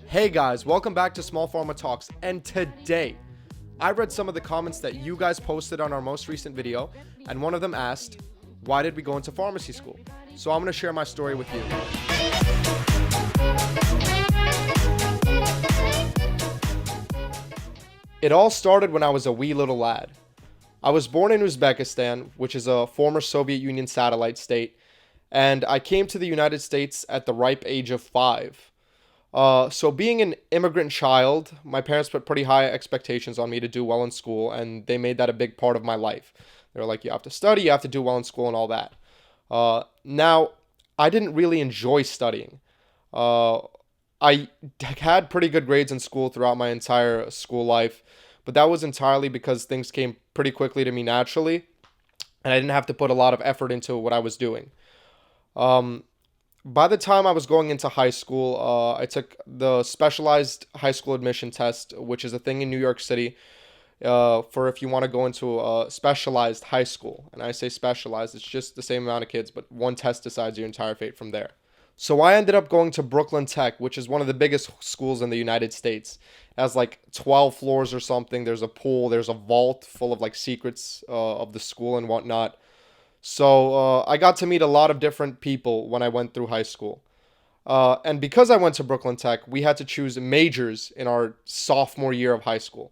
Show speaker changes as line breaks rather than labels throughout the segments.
Hey guys, welcome back to Small Pharma Talks, and today I read some of the comments that you guys posted on our most recent video, and one of them asked, why did we go into pharmacy school? So I'm going to share my story with you. It all started when I was a wee little lad. I was born in Uzbekistan, which is a former Soviet Union satellite state, and I came to the United States at the ripe age of 5. So being an immigrant child, my parents put pretty high expectations on me to do well in school, and they made that a big part of my life. They were like, you have to study, you have to do well in school, and all that. Now, I didn't really enjoy studying. Uh, I had pretty good grades in school throughout my entire school life, but that was entirely because things came pretty quickly to me naturally, and I didn't have to put a lot of effort into what I was doing. Um, by the time I was going into high school, I took the specialized high school admission test, which is a thing in New York City for if you want to go into a specialized high school. And I say specialized, it's just the same amount of kids, but one test decides your entire fate from there. So I ended up going to Brooklyn Tech, which is one of the biggest schools in the United States. It has like 12 floors or something. There's a pool, there's a vault full of like secrets of the school and whatnot. So I got to meet a lot of different people when I went through high school. And because I went to Brooklyn Tech, we had to choose majors in our sophomore year of high school.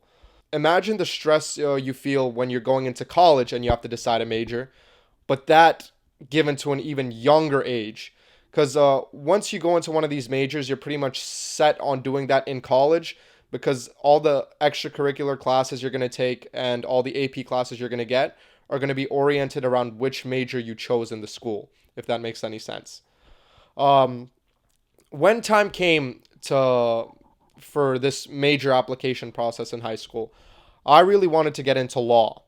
Imagine the stress you feel when you're going into college and you have to decide a major, but that given to an even younger age. Because once you go into one of these majors, you're pretty much set on doing that in college because all the extracurricular classes you're going to take and all the AP classes you're going to get are going to be oriented around which major you chose in the school, if that makes any sense. Um, when time came to for this major application process in high school, I really wanted to get into law.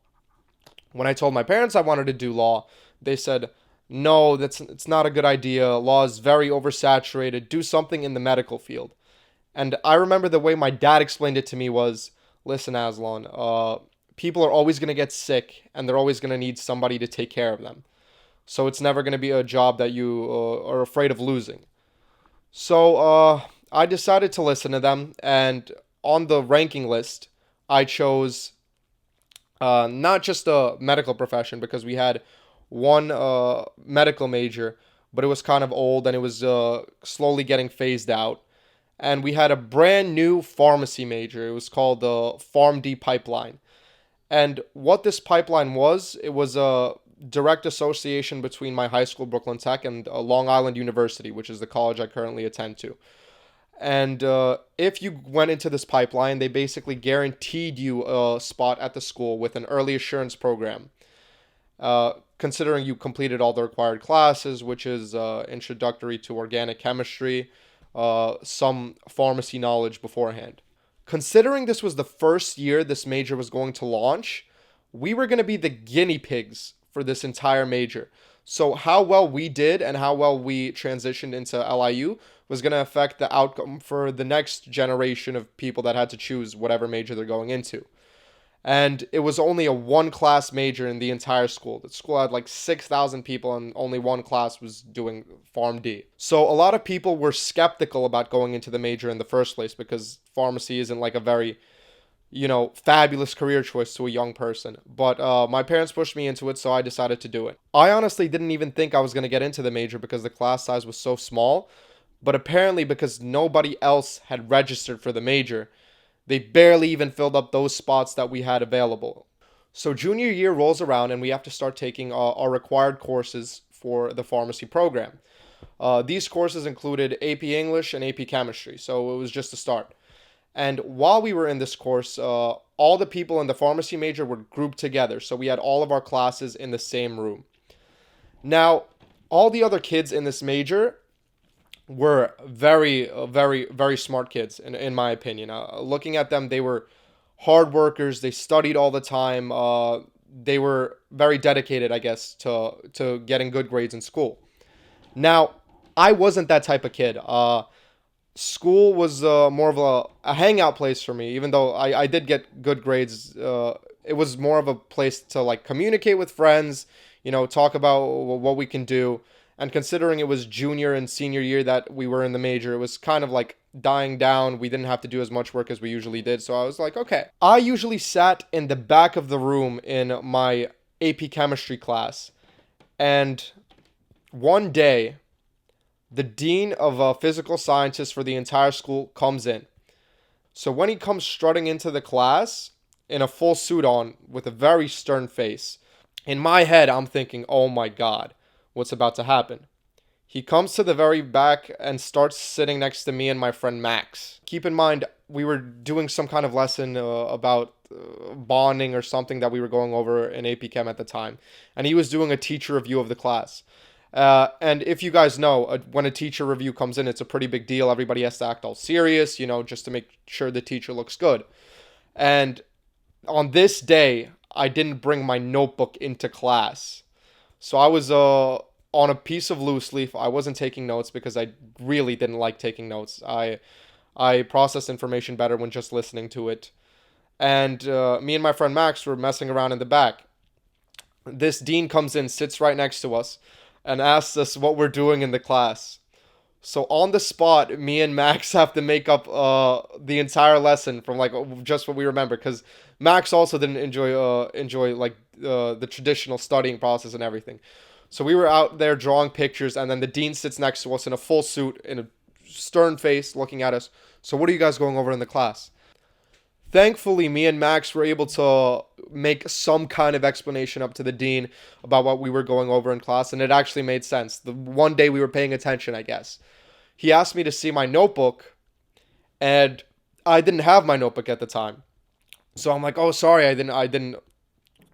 When I told my parents I wanted to do law, they said, "No, that's it's not a good idea. Law is very oversaturated. Do something in the medical field." And I remember the way my dad explained it to me was, "Listen, Aslan, people are always going to get sick and they're always going to need somebody to take care of them. So it's never going to be a job that you are afraid of losing." So I decided to listen to them, and on the ranking list, I chose not just a medical profession because we had one medical major, but it was kind of old and it was slowly getting phased out. And we had a brand new pharmacy major. It was called the PharmD pipeline. And what this pipeline was, it was a direct association between my high school, Brooklyn Tech, and Long Island University, which is the college I currently attend to. And if you went into this pipeline, they basically guaranteed you a spot at the school with an early assurance program, considering you completed all the required classes, which is introductory to organic chemistry, some pharmacy knowledge beforehand. Considering this was the first year this major was going to launch, we were going to be the guinea pigs for this entire major. So, how well we did and how well we transitioned into LIU was going to affect the outcome for the next generation of people that had to choose whatever major they're going into. And it was only a one class major in the entire school. The school had like 6,000 people and only one class was doing PharmD. So a lot of people were skeptical about going into the major in the first place because pharmacy isn't like a very, fabulous career choice to a young person. But my parents pushed me into it, so I decided to do it. I honestly didn't even think I was going to get into the major because the class size was so small. But apparently because nobody else had registered for the major, they barely even filled up those spots that we had available. So junior year rolls around and we have to start taking our required courses for the pharmacy program. These courses included AP English and AP Chemistry, so it was just a start. And while we were in this course, all the people in the pharmacy major were grouped together, so we had all of our classes in the same room. Now, all the other kids in this major were very, very, very smart kids, in my opinion. Looking at them, they were hard workers. They studied all the time. They were very dedicated, I guess, to getting good grades in school. Now, I wasn't that type of kid. School was more of a hangout place for me, even though I did get good grades. It was more of a place to like communicate with friends, talk about what we can do. And considering it was junior and senior year that we were in the major, it was kind of like dying down. We didn't have to do as much work as we usually did. So I was like, okay. I usually sat in the back of the room in my AP chemistry class. And one day, the dean of physical sciences for the entire school comes in. So when he comes strutting into the class in a full suit on with a very stern face, in my head, I'm thinking, oh my God, what's about to happen? He comes to the very back and starts sitting next to me and my friend Max. Keep in mind, we were doing some kind of lesson about bonding or something that we were going over in AP Chem at the time. And he was doing a teacher review of the class. And if you guys know, when a teacher review comes in, it's a pretty big deal. Everybody has to act all serious, just to make sure the teacher looks good. And on this day, I didn't bring my notebook into class. So I was on a piece of loose leaf. I wasn't taking notes because I really didn't like taking notes. I processed information better when just listening to it. And me and my friend Max were messing around in the back. This dean comes in, sits right next to us, and asks us what we're doing in the class. So on the spot, me and Max have to make up the entire lesson from like just what we remember, because Max also didn't enjoy like the traditional studying process and everything. So we were out there drawing pictures, and then the dean sits next to us in a full suit, in a stern face, looking at us. So what are you guys going over in the class? Thankfully, me and Max were able to make some kind of explanation up to the dean about what we were going over in class, and it actually made sense. The one day we were paying attention, I guess. He asked me to see my notebook, and I didn't have my notebook at the time. So I'm like, oh, sorry, I didn't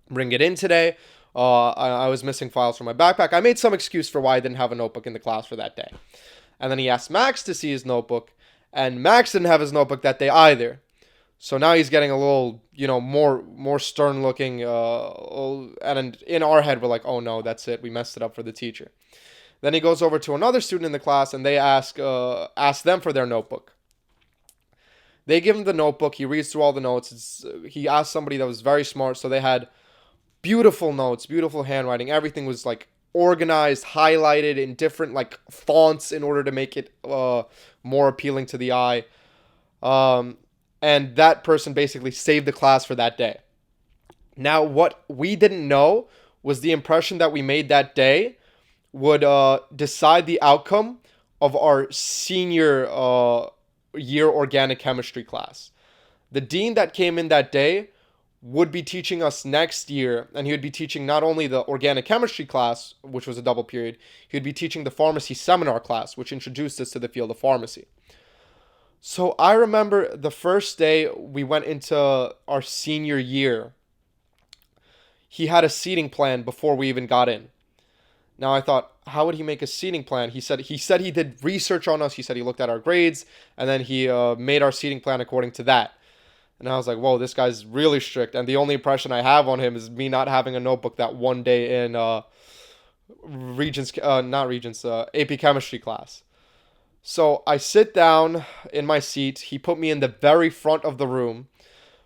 bring it in today. I was missing files from my backpack. I made some excuse for why I didn't have a notebook in the class for that day. And then he asked Max to see his notebook, and Max didn't have his notebook that day either. So now he's getting a little, more stern looking, and in our head we're like, oh no, that's it, we messed it up for the teacher. Then he goes over to another student in the class, and they ask them for their notebook. They give him the notebook. He reads through all the notes. He asked somebody that was very smart, so they had beautiful notes, beautiful handwriting. Everything was like organized, highlighted in different like fonts in order to make it more appealing to the eye. And that person basically saved the class for that day. Now, what we didn't know was the impression that we made that day would decide the outcome of our senior year organic chemistry class. The dean that came in that day would be teaching us next year, and he would be teaching not only the organic chemistry class, which was a double period, he would be teaching the pharmacy seminar class, which introduced us to the field of pharmacy. So I remember the first day we went into our senior year, he had a seating plan before we even got in. Now I thought, how would he make a seating plan? He said he did research on us. He said he looked at our grades, and then he made our seating plan according to that. And I was like, whoa, this guy's really strict. And the only impression I have on him is me not having a notebook that one day in AP chemistry class. So I sit down in my seat. He put me in the very front of the room,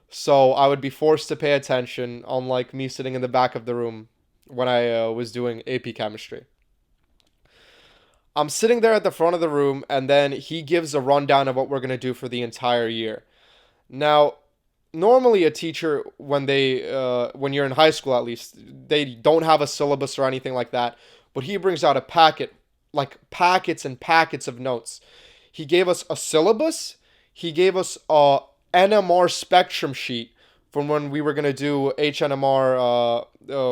so I would be forced to pay attention, unlike me sitting in the back of the room when I was doing AP chemistry. I'm sitting there at the front of the room, and then he gives a rundown of what we're going to do for the entire year. Now, normally a teacher, when you're in high school at least, they don't have a syllabus or anything like that, but he brings out a packet, like packets and packets of notes. He gave us a syllabus. He gave us a NMR spectrum sheet from when we were going to do HNMR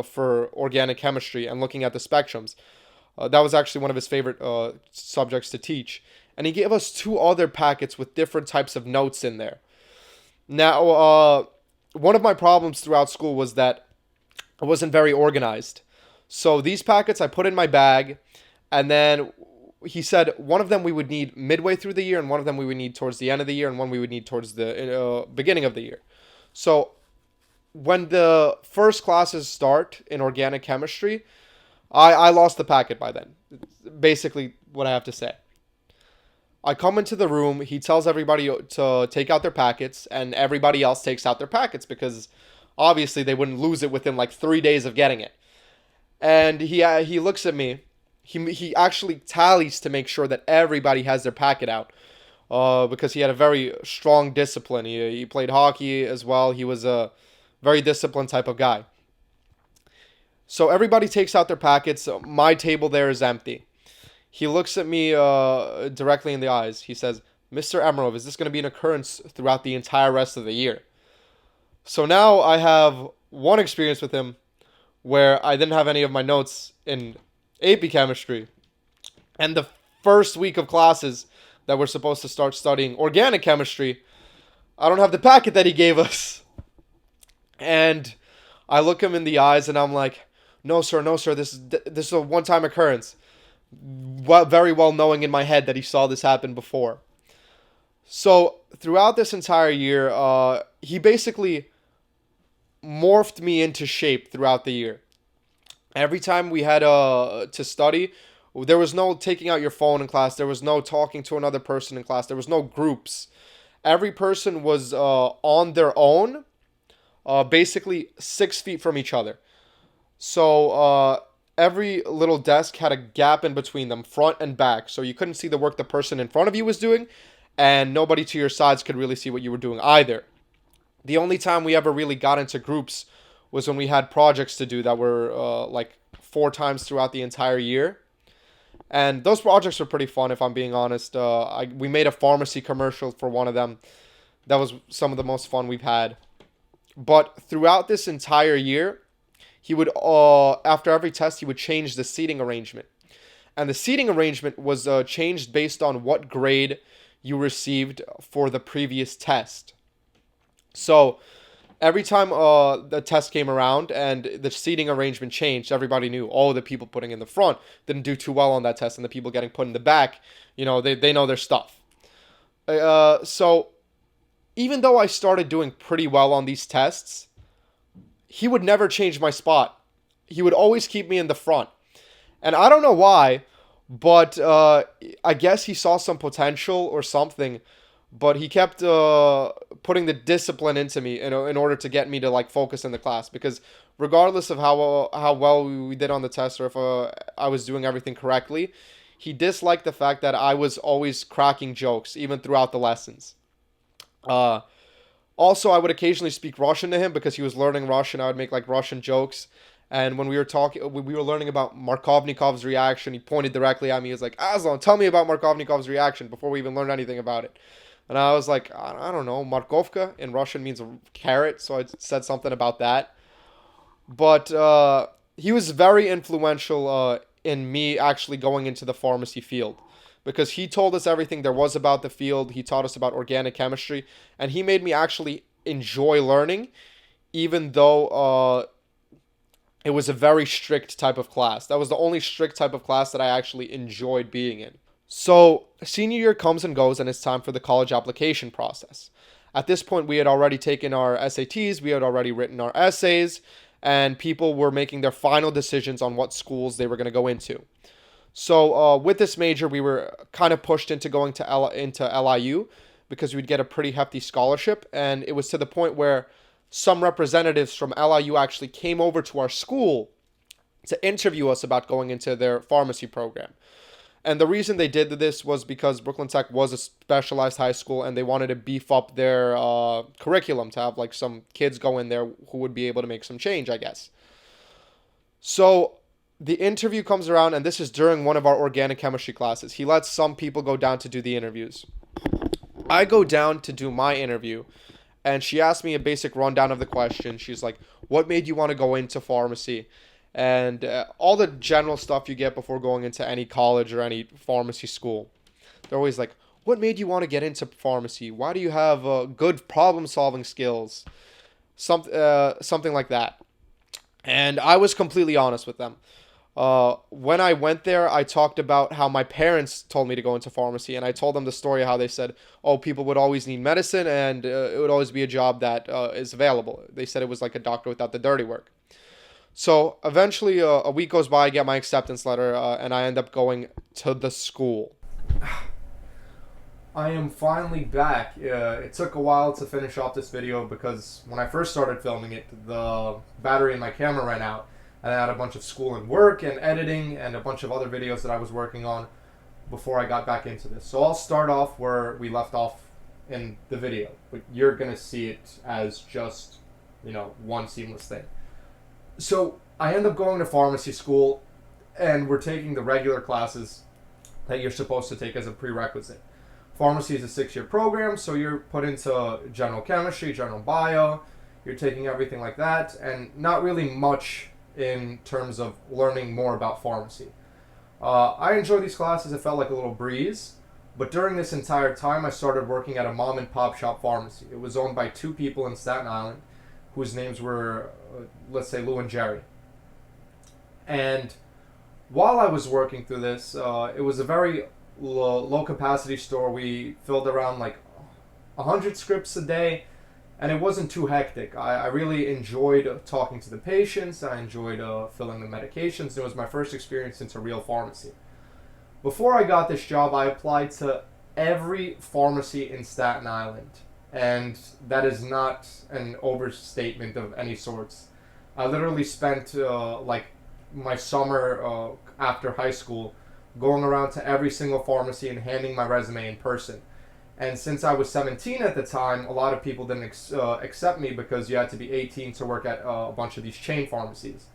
for organic chemistry and looking at the spectrums. That was actually one of his favorite subjects to teach. And he gave us two other packets with different types of notes in there. Now, one of my problems throughout school was that I wasn't very organized. So these packets I put in my bag, and then he said one of them we would need midway through the year, and one of them we would need towards the end of the year, and one we would need towards the beginning of the year. So when the first classes start in organic chemistry, I lost the packet by then. Basically what I have to say. I come into the room, he tells everybody to take out their packets, and everybody else takes out their packets because obviously they wouldn't lose it within like 3 days of getting it. And he looks at me. He actually tallies to make sure that everybody has their packet out. because he had a very strong discipline. He played hockey as well. He was a very disciplined type of guy. So everybody takes out their packets. My table there is empty. He looks at me directly in the eyes. He says, "Mr. Emerov, is this going to be an occurrence throughout the entire rest of the year?" So now I have one experience with him where I didn't have any of my notes in AP chemistry. And the first week of classes that we're supposed to start studying organic chemistry, I don't have the packet that he gave us. And I look him in the eyes and I'm like, no, sir, this is a one-time occurrence. Very well knowing in my head that he saw this happen before. So throughout this entire year, he basically morphed me into shape throughout the year. Every time we had to study, there was no taking out your phone in class. There was no talking to another person in class. There was no groups. Every person was on their own, basically 6 feet from each other. So every little desk had a gap in between them, front and back. So you couldn't see the work the person in front of you was doing, and nobody to your sides could really see what you were doing either. The only time we ever really got into groups was when we had projects to do that were like 4 times throughout the entire year. And those projects were pretty fun, if I'm being honest. We made a pharmacy commercial for one of them. That was some of the most fun we've had. But throughout this entire year, he would, after every test, he would change the seating arrangement. And the seating arrangement was changed based on what grade you received for the previous test. So every time the test came around and the seating arrangement changed, everybody knew, oh, the people putting in the front didn't do too well on that test, and the people getting put in the back, they know their stuff. So even though I started doing pretty well on these tests, he would never change my spot. He would always keep me in the front. And I don't know why, but I guess he saw some potential or something. But he kept putting the discipline into me in order to get me to like focus in the class. Because regardless of how well we did on the test or if I was doing everything correctly, he disliked the fact that I was always cracking jokes even throughout the lessons. Also, I would occasionally speak Russian to him because he was learning Russian. I would make like Russian jokes. And when we were learning about Markovnikov's reaction, he pointed directly at me. He was like, "Aslan, tell me about Markovnikov's reaction," before we even learned anything about it. And I was like, I don't know. Markovka in Russian means a carrot, so I said something about that. But he was very influential in me actually going into the pharmacy field. Because he told us everything there was about the field. He taught us about organic chemistry. And he made me actually enjoy learning, even though it was a very strict type of class. That was the only strict type of class that I actually enjoyed being in. So, senior year comes and goes, and it's time for the college application process. At this point, we had already taken our SATs, we had already written our essays, and people were making their final decisions on what schools they were going to go into. So, with this major, we were kind of pushed into going into LIU because we'd get a pretty hefty scholarship, and it was to the point where some representatives from LIU actually came over to our school to interview us about going into their pharmacy program. And the reason they did this was because Brooklyn Tech was a specialized high school and they wanted to beef up their curriculum to have like some kids go in there who would be able to make some change, I guess. So the interview comes around, and this is during one of our organic chemistry classes. He lets some people go down to do the interviews. I go down to do my interview, and she asked me a basic rundown of the question. She's like, "What made you want to go into pharmacy?" And all the general stuff you get before going into any college or any pharmacy school. They're always like, "What made you want to get into pharmacy? Why do you have good problem-solving skills?" Something like that. And I was completely honest with them. When I went there, I talked about how my parents told me to go into pharmacy, and I told them the story of how they said, "Oh, people would always need medicine, and it would always be a job that is available." They said it was like a doctor without the dirty work. So eventually, a week goes by, I get my acceptance letter, and I end up going to the school. I am finally back. It took a while to finish off this video because when I first started filming it, the battery in my camera ran out. And I had a bunch of school and work and editing and a bunch of other videos that I was working on. before I got back into this. So I'll start off where we left off in the video, but you're gonna see it as just, one seamless thing. So I end up going to pharmacy school, and we're taking the regular classes that you're supposed to take as a prerequisite. Pharmacy is a 6-year program, so you're put into general chemistry, general bio, you're taking everything like that, and not really much in terms of learning more about pharmacy. I enjoyed these classes. It felt like a little breeze. But during this entire time, I started working at a mom and pop shop pharmacy. It was owned by 2 people in Staten Island, whose names were, let's say, Lou and Jerry. And while I was working through this, it was a very low capacity store. We filled around like 100 scripts a day, and it wasn't too hectic. I really enjoyed talking to the patients. I enjoyed filling the medications. It was my first experience into real pharmacy. Before I got this job, I applied to every pharmacy in Staten Island, and that is not an overstatement of any sorts. I literally spent like my summer after high school going around to every single pharmacy and handing my resume in person. And since I was 17 at the time, a lot of people didn't accept me because you had to be 18 to work at a bunch of these chain pharmacies.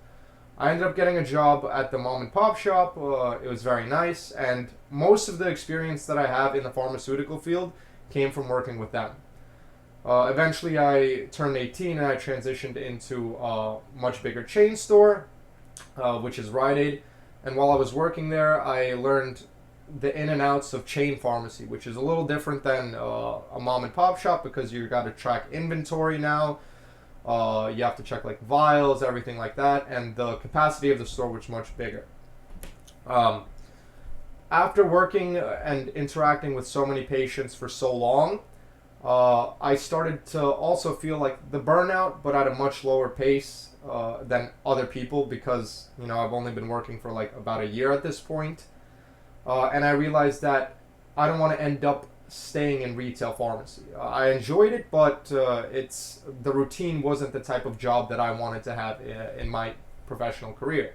I ended up getting a job at the mom and pop shop. It was very nice, and most of the experience that I have in the pharmaceutical field came from working with them. Eventually, I turned 18 and I transitioned into a much bigger chain store, which is Rite Aid. And while I was working there, I learned the in and outs of chain pharmacy, which is a little different than a mom and pop shop because you got to track inventory now. You have to check like vials, everything like that, and the capacity of the store was much bigger. After working and interacting with so many patients for so long, I started to also feel like the burnout, but at a much lower pace than other people because, I've only been working for like about a year at this point. And I realized that I don't want to end up staying in retail pharmacy. I enjoyed it, but the routine wasn't the type of job that I wanted to have in my professional career.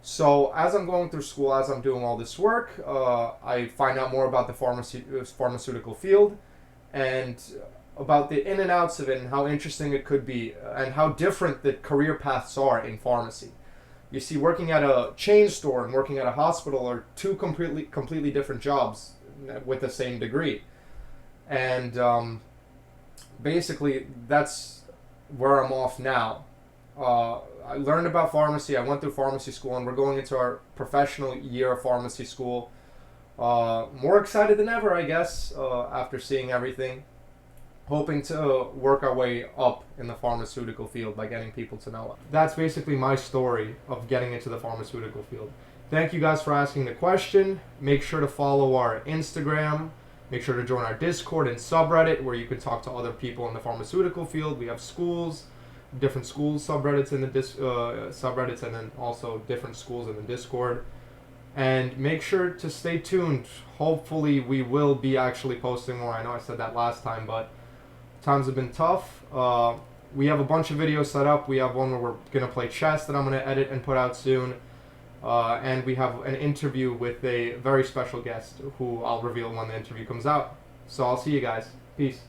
So as I'm going through school, as I'm doing all this work, I find out more about the pharmaceutical field and about the in and outs of it and how interesting it could be and how different the career paths are in pharmacy. You see, working at a chain store and working at a hospital are 2 completely different jobs with the same degree. And basically, that's where I'm off now. I learned about pharmacy. I went through pharmacy school, and we're going into our professional year of pharmacy school. More excited than ever, I guess, after seeing everything. Hoping to work our way up in the pharmaceutical field by getting people to know us. That's basically my story of getting into the pharmaceutical field. Thank you guys for asking the question. Make sure to follow our Instagram. Make sure to join our Discord and subreddit where you can talk to other people in the pharmaceutical field. We have schools, different schools subreddits in the subreddits, and then also different schools in the Discord. And make sure to stay tuned. Hopefully we will be actually posting more. I know I said that last time, but times have been tough. We have a bunch of videos set up. We have one where we're going to play chess that I'm going to edit and put out soon. And we have an interview with a very special guest who I'll reveal when the interview comes out. So I'll see you guys. Peace.